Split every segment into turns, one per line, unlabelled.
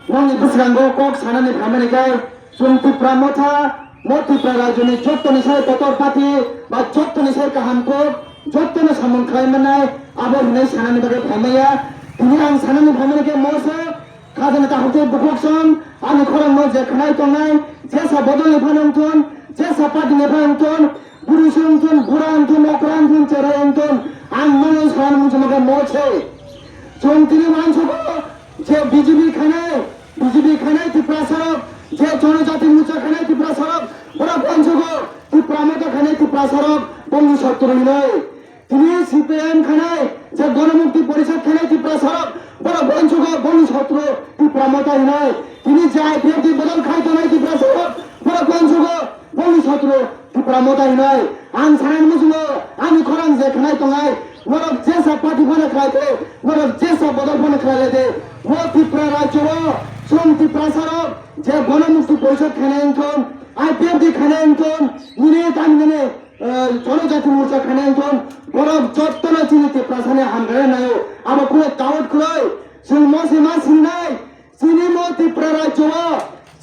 nong ni bisrango kok sana ni phamani kai sumti pramotha moti prarajuni jotto ni sai potor pati ba jotto ni sai kaham ko jotto ni samon khai manai abo hinai sana ni bagai phamaya tini ang sana ni phamani ke mosa khadana ta hote bukoksom ani khorang mo je khnai tongai jesa bodol ni phanongton jesa pati ni phanongton burisungton burangton okrangton cherangton ang mano sana ni jamaga moche চন্ত্রী মাংস যে BJP খানায় ত্রিপুরা সড়ক যে জনজাতি মোর্চা খানায় ত্রিপুরা সড়ক ওরা পঞ্চগ ত্রিপুরা মতো খানায় ত্রিপুরা সড়ক বঙ্গি সত্তর নয় তিনি সিপিএম খানায় যে গণমুক্তি পরিষদ খানায় ত্রিপুরা সড়ক ওরা পঞ্চগ বঙ্গি সত্তর ত্রিপুরা মতো নয় তিনি যে আইপিএফটি বদল খাইতো নয় ত্রিপুরা সড়ক ওরা পঞ্চগ বঙ্গি সত্তর ত্রিপুরা মতো নয় আন সারান মুসলো আমি খরাং যে খানায় তঙ্গায় ওরা জেসা পার্টি ফোনে খাইতে ওরা জেসা বদল ফোনে খাইলে দে ও ত্রিপুরা রাজ্য সোম ত্রিপুরা সড়ক যে গণমুক্তি পরিষদ খানায়ন্তন আইপিএফটি খানায়ন্তন নিনে তামিনে জনজাতি মোর্চা খানায়ন্তন বরফ যত্ন চিনি ত্রিপুরা সানে হামগারে নাই আবার কোনো কাউট খুলয় जों मसे मा सिनाय सिनि म ত্রিপুরা রাজ্য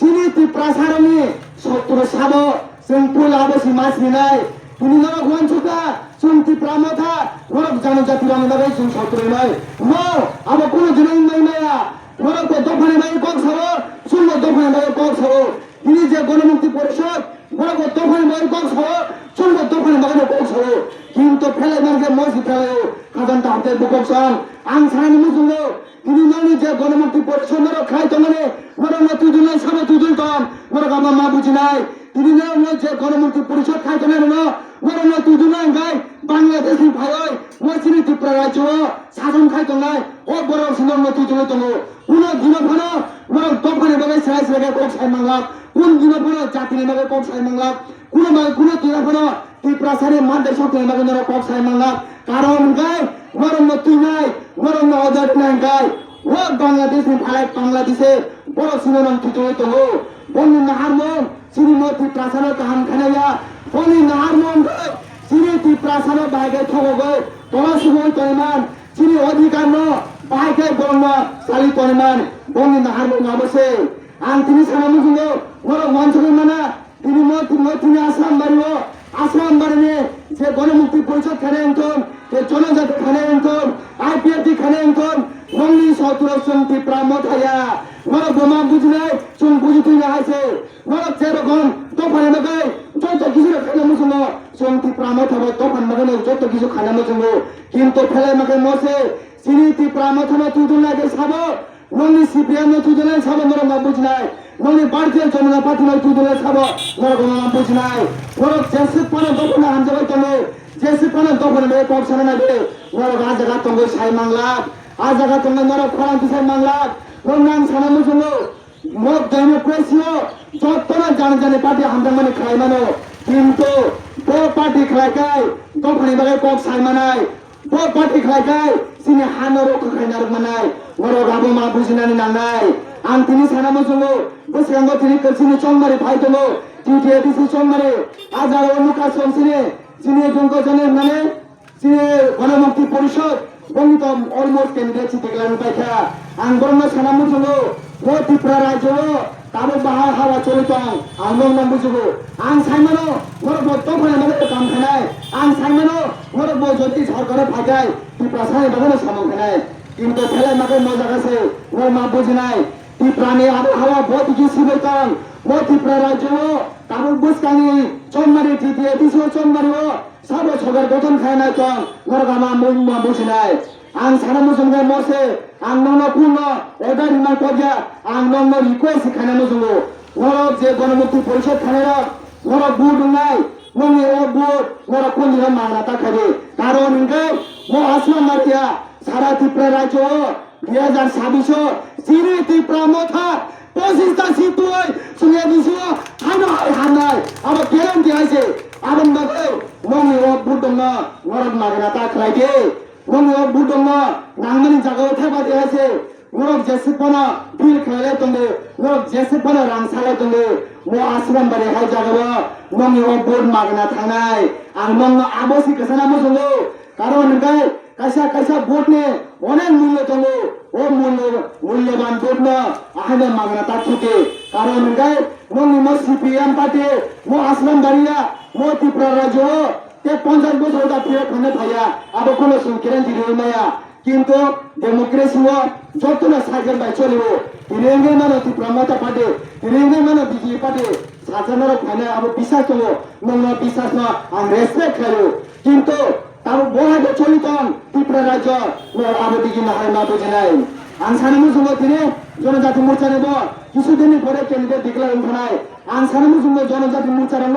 सिनि ত্রিপুরা सारनि सत्तर साबो जों पुलाबो मा सिनाय তুমি নর গঞ্চুকা जों ত্রিপুরা মথা বরফ জনজাতি রামদাবে जों সত্তর নাই ন আবার কোনো জনই মাইমায়া বরফ দফানে মাই কক সাবো শূন্য দফানে মাই কক সাবো তিনি যে গণমুক্তি পরিষদ বরফ দফানে মাই কক সাবো শূন্য দফানে মাই কক সাবো কিন্তু ফেলে মার্গে মসি ফেলে খাদান তাহতে বুকক সং আং সারানি মুসুঙ্গো তিনি ননি যে গণমুক্তি পরিষদ নর খাই তো মানে বরফ না তুই নাই সাবে তুই তম বরফ আমার মা বুঝি নাই তিনি নর যে গণমুক্তি পরিষদ খাই তো না বরফ না তুই নাই গাই বাংলাদেশি ভাই মসিনি ত্রিপুরা রাজ্য শাসন খাই তো নাই ও বরফ সুন্দর না তুই তো কোন দিন ফানো বরফ দফানে বাগে সাইজ লাগে কক সাই মাংলা কোন দিন ফানো জাতিনি বাগে কক সাই মাংলা কোন দিন ফানো ত্রিপুরা সারে মাদ্রাস সক্রিয় বাগে নর কক সাই মাংলা কারণ গাই বরফ না তুই নাই বরফ না অজাত নাই গাই ও বাংলাদেশি ভাই বাংলাদেশে বরফ সুন্দর না তুই তো বন্ধু না হারমোন সিনি মতি প্রাসানো কাহাম খানাইয়া বন্ধু না হারমোন গাই সিনি ত্রিপুরা সানো বাইকে ঠগো তোলা সুবই তৈমান সিনি অধিকার ন বাইকে বর্ণ সালি তৈমান বন্ধু না হারমোন অবশ্যই আন তিনি সানা মুজুঙ্গো বড় মঞ্চকে মানা তিনি তিনি আসলাম বাড়িনে যে গণমুক্তি পরিষদ খানায়ন্তন যে জনজাতি খানায়ন্তন আইপিএফটি খানায়ন্তন বঙ্গি সত্তর ত্রিপুরা মথাইয়া বড় বোমা বুঝলে চুন বুঝি তুই আছে বড় যেরকম দফানে বাগাই যত কিছু খানা মুসুঙ্গো চুন ত্রিপুরা মথাবো দফান বাগানে যত কিছু খানা মুসুঙ্গো কিন্তু ফেলে মাকে মসে সিনি ত্রিপুরা মথানো তুই লাগে সাবো ননি সিপিএম তুই সাবো মর মা বুঝ নাই ননি ভারতীয় জনতা পার্টি তুই সাবো মর মা বুঝ নাই বড় জেসে পানা দফানে হামজাবাই তলে জেসে পানা দফানে বে পপ সানা না দে বড় আজাগা তঙ্গ সাই মাংলা আজাগা তঙ্গ মর খরান্তি সাই মাংলা নাম সানা মুসুঙ্গো মত ডেমোক্রেসিও যতনা জানে পার্টি হামজা মানে খাই মানো কিন্তু ও পার্টি খাইকাই দফানে বাগে পপ সাই মানাই ও পার্টি খাইকাই সিনি হানো রক খাইনার মানাই বড় গাবো মা বুঝিনানি নাংনাই আং তিনি সানা মুসুঙ্গো বসরাঙ্গো তিনি কলসিনি চংমারে ফাইতলো টিটিএডিসি চংমারে আজার অনুকা সংসিনে সিনি জঙ্গ জনের মানে সিনি গণমুক্তি পরিষদ বঙ্গিত অলমোস্ট কেন্দ্রে চিতেগলানি পাইখা আং বর্ণ সানা মুসুঙ্গো ও ত্রিপুরা রাজ্য তাবো বাহা হাওয়া চলিতং আং নং নাম বুঝুগো আং সাইমানো মোর বর্তমানে মানে কাম খানায় আং সাইমানো মোর বজতি সরকারে ফাইকাই ত্রিপুরা সাই বাগানে সামং খানায় কিন্তু ফেলে মাকে মজা গেছে ও মা বুঝি নাই ত্রিপুরানি আবহাওয়া বহুত কিছু বইতং ও ত্রিপুরা রাজ্য তাবো বুঝকানি চমমারি টিটিএডিসি চমমারি ও সব সবার গঠন খায় নাই তং মোর গামা মুং মা বুঝি নাই আং সানা মুসুঙ্গে মসে আং নংনো পূর্ণ অর্ডার হিমার পর্যা আং নংনো রিকোয়েস্ট খানা মুসুঙ্গো নরক যে গণমুক্তি পরিষদ খানেরা নরক বুট নাই নংনি ও বুট নরক কোন দিন মাংলাতা খাবে কারণ ইনকে মো আসলাম মারিয়া সারা ত্রিপুরা রাজ্য 2026 সিনি ত্রিপুরা মথা 25টা সিট তুই সুনিয়া দিছো হানাই আবার গ্যারান্টি আছে আবার নগে নংনি ও বুট দংনা নরক মাংলাতা খাইকে নংনি ও বুট দংনা নাংমানি জায়গা থাবা আছে নরক জেসিপনা ফিল খেলে তঙ্গে নরক জেসিপনা রাংসালে তঙ্গে মো আশ্রম বারে হাই জায়গা নংনি ও বুট মাগনা থানাই আর নংনো আবসি কসানা মুসুঙ্গো কারণ kaisa kaisa vote ne onek mulya tongo o mulyaban vote no ahane magna takhuke karon gai nongni mo CPM party mo aslam daria mo Tripura rajyo te 50 বছর da period khane thaya abo kono sunkiran diri maya কিন্তু democracy ও যত না cycle by চলিব তিরেঙ্গে মানে Tripura মতা party তিরেঙ্গে মানে BJP party সাজানোর খানে আবো বিশ্বাস দङ নং বিশ্বাস না আং রেসপেক্ট খাयो কিন্তু তার বহাগে চলিতন Tripura রাজ্য আবো দিগি না হয় না বুঝিনাই আং সানিমু জঙ্গ তিনি জনজাতি মোর্চা নেব কিছুদিন পরে কেন্দ্রে ডিক্লার খানায় আং সানিমু জঙ্গ জনজাতি মোর্চা রङ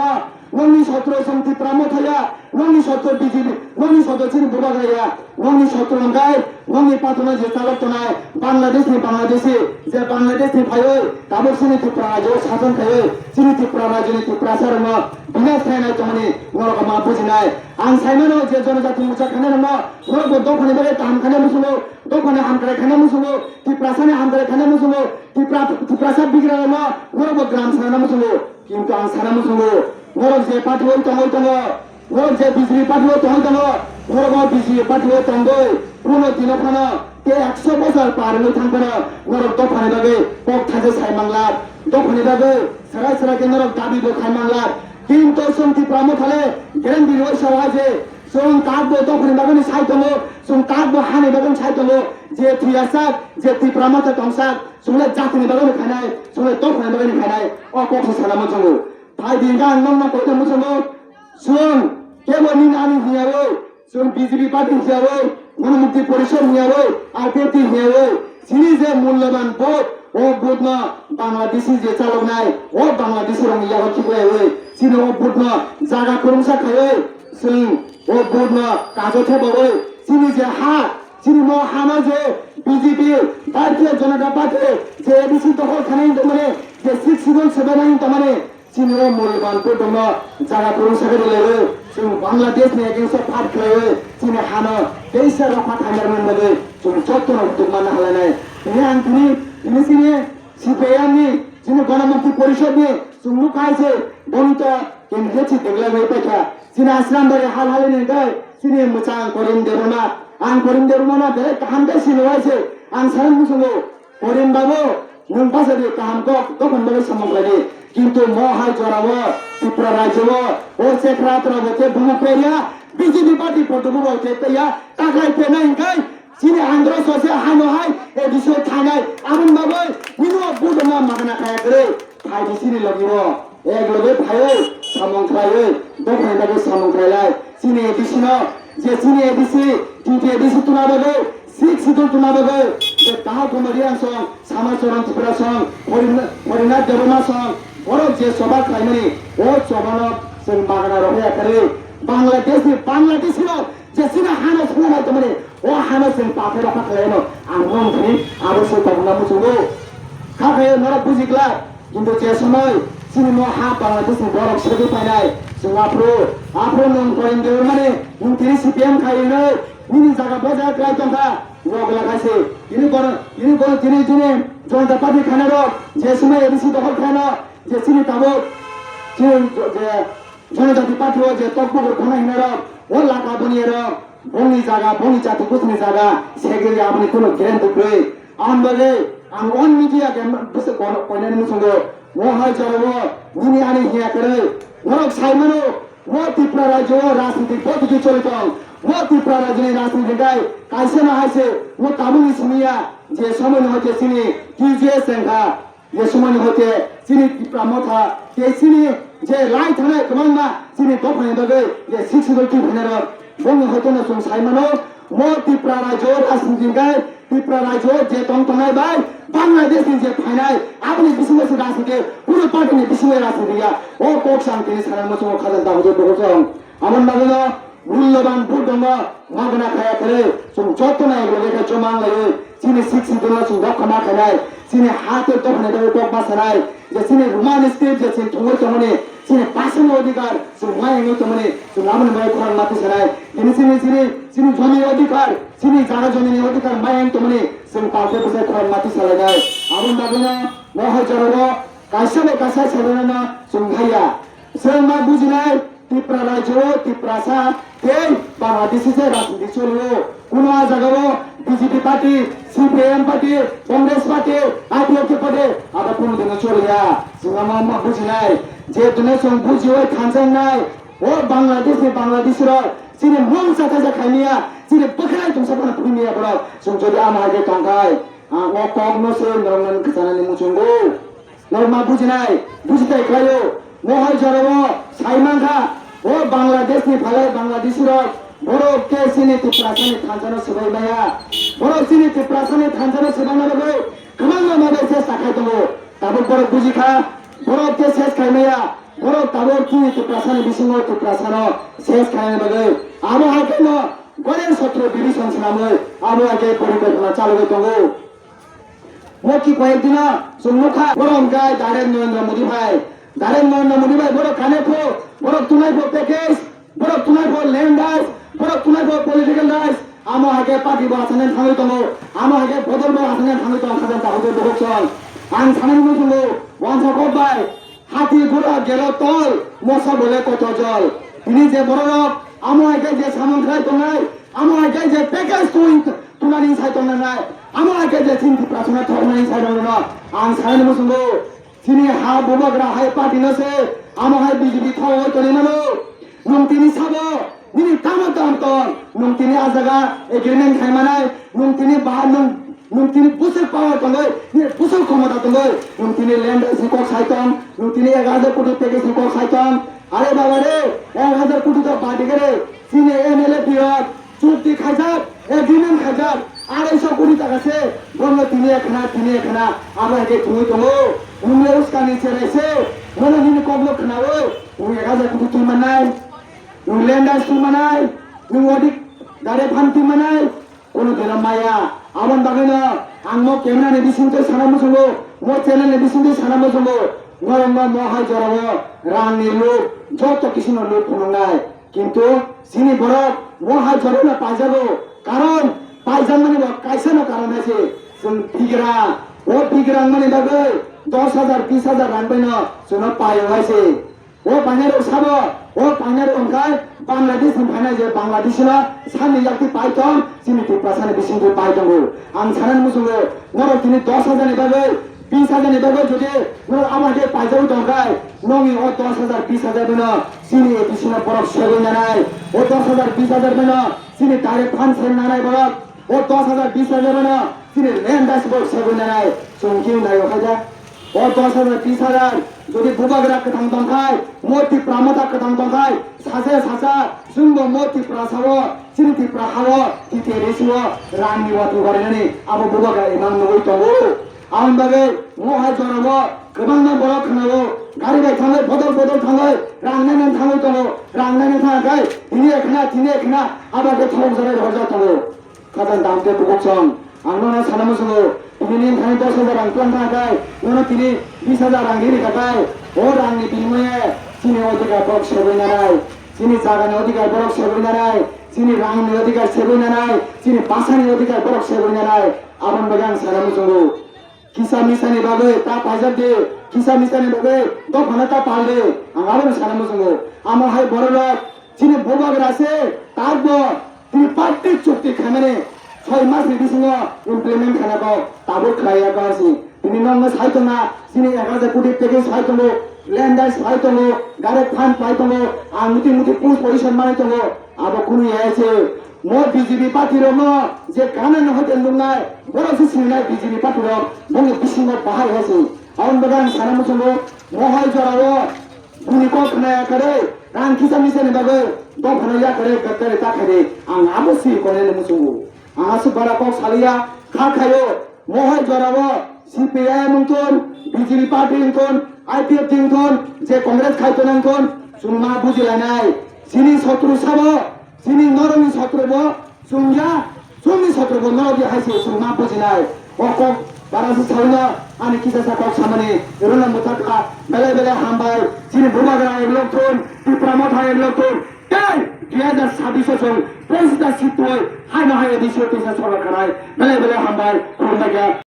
নংনি সত্র সং Tripura মথায়া নংনি সত্র বিজেপি নংনি সত্র চিনি বুবাগায়া নংনি সত্র গায় নংনি পাতনা যে চালক তনায় বাংলাদেশি যে বাংলাদেশি ভাই কাবরসিনি Tripura রাজ্য শাসন খায় চিনি Tripura রাজ্যনি Tripura সারম বিনাশ খায়নাই তমনি নরক মা বুঝিনাই আং সাইমানো যে জনজাতি মোর্চা খানে রङ নরক দখানে বারে কাম খানে মুসুলো দখানে হামকারে খানে মুসুলো Tripura সানে হামকারে খানে মুসুলো Tripura সাব বিগ্রা রङ নরক গ্রাম সানা মুসুলো কিন্তু আং সানা মুসুলো নরক যে পার্টি হই তङ নরক যে বিজেপি পার্টি হই তङ নরক বিজেপি পার্টি হই তङ পুরো দিন ফানা তে 100 বছর পার হই থাকবে নরক দখানে বাগে পক থাজে সাইমাংলা দখানে বাগে সারাই কে নরক দাবি বো খাইমাংলা কিন্তু সং Tripura মথালে গ্যারান্টি রই সাওয়াজে সং কাগবো দখানে বাগে সাই তङ সং কাগবো হানে বাগে সাই তङ যে থিয়াসাক যে Tripura মথা তংসাক সংলে জাতিনি বাগে খাইনাই সংলে দখানে বাগে খাইনাই অ কখ সালামো জङ ভাই দিনগা নং কইতে মুসলো সুন কেবল নিন আনি হিয়াও সুন বিজেপি পার্টি হিয়াও গণমুক্তি পরিষদ হিয়াও আরপিএফ হিয়াও সিনি যে মূল্যবান ভোট ও ভোট না বাংলাদেশি যে চালক নাই ও বাংলাদেশি রং ইয়াও ঠিকই সিনি ও ভোট না জায়গা করমসা খায় সুন ও ভোট না কাজো থেবই সিনি যে সিনি মো হানা যে বিজেপি ভারতীয় জনতা পার্টি যে এবিসি দখল খানাই মানে যে 6 সিজন 7 মানে চিনি মূল্যবান ভোট দङ জায়গা করমসা খায় जों बांग्लादेश ने अगेंस्ट फाइट खायो चिने हानो कैसा रखा थांगार मोनबो जों जत्तनो दुगमाना हालायनाय बिनि आं सिनि CPM नि चिने गणमुक्ति परिषद नि जों लुकायसे बनित केन्द्र छि देगला गय पाखा चिने आश्रम बारे हाल हालनि गय चिने मोजां करिम देरुमा ना बे काहाम दे सिनवायसे आं सारा मुसुंगो करिम बाबो नों बासादि काहाम गखन बारे समग्लादि কিন্তু মহাই জড়াবো Tripura রাজ্য ও সেক্রাত রবতে ভূমপেয়া বিজেপি পার্টি পটবো বলতে তৈয়া টাকাই পেনাই গাই চিনি আন্ধ্র সসে হানো হাই এ বিষয় থানাই আমন বাবু নিনো বুদমা মাগনা খায়া করে ভাই দিছিনি লাগিব এক লগে ভাই সামংখ্রাই দখাই দাগে সামংখ্রাইলাই চিনি এদিছিনো যে চিনি এদিছি টিটি এদিছি তুনাবো সিক্সিদুল তুনাবো যে কাহা কুমারিয়ান সং সামাচরণ Tripura সং হরিনাথ দেবনা সং ওরা যে সভা খাইমানি ও সভানো जों बागना रहे करे बांग्लादेशी जे सिना हाना सुना तमने ओ हाना जों पाखे रखा खायनो आं नंथि आबो तबना मुसुगो खाखे नरा बुजिग्ला किन्तु जे समय सिनि न हा बांग्लादेशी बरक सेगि फायनाय जों आफ्रो नों करेंदे माने नों तिनि CPM खायनो निनि जागा बजा ग्राय तंखा रगला खायसे तिनि जनता पार्टी खाना रो जे समय एबिसि दखल खायनो जे सिनि ताबो जे जनजाति पार्टी जे तकबो खाना हिनारो ও লাকা বনিয়ের বনি জায়গা বনি জাতি কুছনি জায়গা সেগেলে আপনি কোনো গ্যারান্টি কই আমবাগে আম অন মিডিয়া কে বসে কয়নানি মুসঙ্গ ও হাই চলবো নিনি আনি হিয়া করে নরক সাইমানো ও Tripura রাজ্য রাজনীতি পদ্ধতি চলিত ও Tripura রাজ্যের রাজনীতি গায় কাইছে না হাইছে ও কাবুলি সিনিয়া যে সময় হতে চিনি টিজে সেঙ্গা যে সময় হতে চিনি Tripura মথা কে চিনি যে লাই থানায় কমান্ডা চিনি দফানি দগে যে সিক্সিদল কি ফেনার বঙ্গ হতে না সং সাইমানো মো Tripura রাজ্য রাজনীতি গায় Tripura রাজ্য যে তংতনাই বাই বাংলাদেশ যে ফাইনাল আপনি বিসিএস রাজনীতি পুরো পার্টি বিসিএস রাজনীতি ও কোক শান্তি সারা মতো খাজা দাবো বলছম আমন বাগনো মূল্যবান ভোট দङ মাগনা খায়া করে जों যতনা এগুলো জমা লাগে চিনি সিক্সিদল जों দখনা খানাই চিনি হাতে দখনে দগে টক বাসানাই যে চিনি রোমান স্টেট যে চিনি থঙ্গই তমনে চিনি পাসের অধিকার जों মাইনি তমনে जों আমন মাই খরান মাতি সানাই চিনি জমি অধিকার চিনি জায়গা জমির অধিকার মাইনি তমনে जों পাকে বসে খরান মাতি সালাইনাই আমন বাগনো মহাজরব কাইসাবে কাইসা সালাইনা जों ভাইয়া जों मा बुजिनाय ত্রিপুরা রাজ্য ত্রিপুরাসা এই বাংলাদেশে যে রাজনীতি চলবো কোন জায়গাও BJP party CPM party Congress party IPFT party আবার কোনোদিনও চলিয়া जोंहा मा बुजिनाय जे दिनै जों बुजियो थांजानाय ও বাংলাদেশের যিনি মন সাথে খাইনিয়া যিনি বখাই দংসাবনা ফুমিয়া বড় जों যদি আমাকে তংখাই ও কগনসে নরমান খানানি মুচুঙ্গো নরমা বুজিনাय বুজিতাই খায়ো মহাই জরব সাইমানখা ও বাংলাদেশনি ফালে বাংলাদেশের বড় কে সিনিতি প্রাসানি থানজানো সবাইমায়া বড় সিনিতি প্রাসানি থানজানো সবাইমাবে কমাঙ্গা মাবে চেষ্টা খাইদো তারপর বড় বুজিখা বড় কে শেষ খাইমায়া বড় তাবর সিনিতি প্রাসানি বিসিঙ্গ তো প্রাসানো শেষ খাইনে বাগে আবো হাকেন গরের সত্র ডিভিশন সামনে আবো আগে পরিকল্পনা চালু করতে মকি কয়েকদিন সুমুখা গরম গায় দাঁড়েন নরেন্দ্র মোদী ভাই বড় কানে ফো বড় তুনাই ফো প্যাকেজ বড় তুনাই ফো ল্যান্ডার্স বড় তুনাই ফো পলিটিক্যাল রাইটস আমো আগে পার্টি বাসনে থাঙ্গি দङ আমো আগে বদল বাসনে থাঙ্গি দङ খাদান তাহলে বহচল আं সানানি মুসুঙ্গো ওয়ানসা গবাই হাতি ঘোড়া গেল তল মশা বলে কত জল তিনি যে বড় লোক আমো আগে যে সামন খাই দঙাই আমো আগে যে প্যাকেজ তুনানি সাই দঙাই আমো আগে যে চিন্তি প্রার্থনা থরনানি সাই দङ আं সানানি মুসুঙ্গো তিনি হা ববগ্রা হাই পার্টি নসে আমো হাই বিজেপি থাও তনি মানো নং তিনি সাবো নিনি তামতন নং তিনি আজাগা এগ্রিমেন্ট খাইমানাই নং তিনি nung tini pusat power tongoi ni pusat ক্ষমতা tongoi nung tini land sikok saiton nung tini 1000 কোটি থেকে sikok saiton আরে বাবা রে 1000 কোটি তো বাড়ি গেলে তিনি এমএলএ পিয়র চুক্তি খাইজাব এগ্রিমেন্ট খাইজাব 250 কোটি টাকা সে বললো তিনি এখানা আমরা আগে তুমি তঙ্গো উমলে উস্কানি ছেড়েছে মনে দিন কবলো খানাও তুমি 1000 কোটি তুই মানাই nung land তুই মানাই nung অধিক গাড়ি ফান্তি মানাই কোন দিন মায়া আবন বাগানো আংমো ক্যামেরানি বিসিংতে সানামুসঙ্গো মো চ্যানেলে বিসিংতে সানামুসঙ্গো গরম মহাই জরাবো রাংনি লোক যত কিসিনো লোক ফুননাই কিন্তু সিনি বড় মহাই জরাবো পাইজাবো কারণ পাইজান মানে কাইসানো কারণ আছে जों ফিগরা ও ফিগরা মানে বাগে 10000 20000 রানবাইনো जों পাইও আছে ও বানারো সাবো ও বানারো অংকাই বাংলাদেশ ফাইনা যে বাংলাদেশলা সানি জাতি পাইতম সিনিতি প্রাসানে বিসিংতে পাইতঙ্গো আं সানান মুসুঙ্গো নর তিনি 10000 এবাগে 20000 এবাগে যদি নর আমাকে পাইজাও দংকাই নমি ও 10000 20000 বেনো সিনি বিসিনা বরফ সেগুন জানাই ও 10000 20000 বেনো সিনি ডাইরেক্ট ফান্ড সেন নানাই বরফ ও 10000 20000 বেনো সিনি ল্যান্ডাস বরফ সেগুন জানাই চংকিউ নাইও খাজা ও 10000 20000 যদি বুবাগরা কথাং দংখাই মতি প্রামতা কথাং দংখাই সাসা जोंबो मति प्रासावो सिनिति प्राहावो तिते रेसिवो रामनि वातु गरेनानि आबो बुबागा इमां नगै तंगो आं बागे मोहाय जरावो गोबां बड़ खानावो गारि बाय थाङै बदल थाङै रांनानै थाङै दङ रांनानै थाङाखै दिनै एखना आबादे थाव जानाय हरजा दङ खादान दामते बुगसं आंनो सानामोसङो दिनै थाङै 10000 रां प्लान थाङाखै नोनो दिनै 20000 रां दिनै थाखाय ओ रांनि बिनिमये सिनि अधिकार बक्स सेबैनानै सिनि जागानि अधिकार बरफ सेबैनानै सिनि रांनि अधिकार सेबैनानै सिनि भाषानि अधिकार बरफ सेबैनानै आबन बागान सानामोसङो किसा मिसानि बागै ता पाजाबदे किसा मिसानि बागै द फाना ता पालदे आं आबन सानामोसङो आमो हाय बरलक सिनि बबाग्रासे ताबो तिनि पार्टी चुक्ति खामाने 6 मासनि बिसिङो इमप्लिमेन्ट खानाको ताबो खायाको आसि तिनि नंगो साइतना सिनि 1000 कोटी पैकेज साइतंगो ল্যান্ডার্স পাইতঙ্গো ডাইরেক্ট ফান্ড পাইতঙ্গো আর মুতি পুলিশ পরিষদ মানাইতঙ্গো আবার কোন আছে মো বিজেপি পার্টির যে কানানো হতে লুঙ্গাই বড় সিসিনাই বিজেপি পার্টির বঙ্গে বিসিঙ্গ বাহাই হয়েছে আউন বাগান সানামুসঙ্গো মহাই জরাবো বুনি কখনায়া করে রান কিসা মিসানি বাগে দফানায়া করে গত্তারে তাখারে আং আবসি করে মুসঙ্গো আহাসু বারা cock সালিয়া খাখায়ো মহাই জরাবো CPIM উনতন BJP party উনতন IPF টিংটন যে কংগ্রেস খাইতনাংটন সুমা বুজিলানাই সিনি শত্রু সাবো সিনি নরমি শত্রুবো সুংয়া সুমি শত্রুবো নরবি হাইছে সুমা বুজিনাই অকক বারাসি ছাউনা আনি কিসা সাকক সামনে রুনা মুতাকা বেলে হামবাই সিনি বুবাগরা এগলকটন ত্রিপুরামথা এগলকটন তাই 2026 সং প্রেসিডেন্ট সিটই হাইনা হাই এডিশন পিসা সরকার বেলে হামবাই খুলনা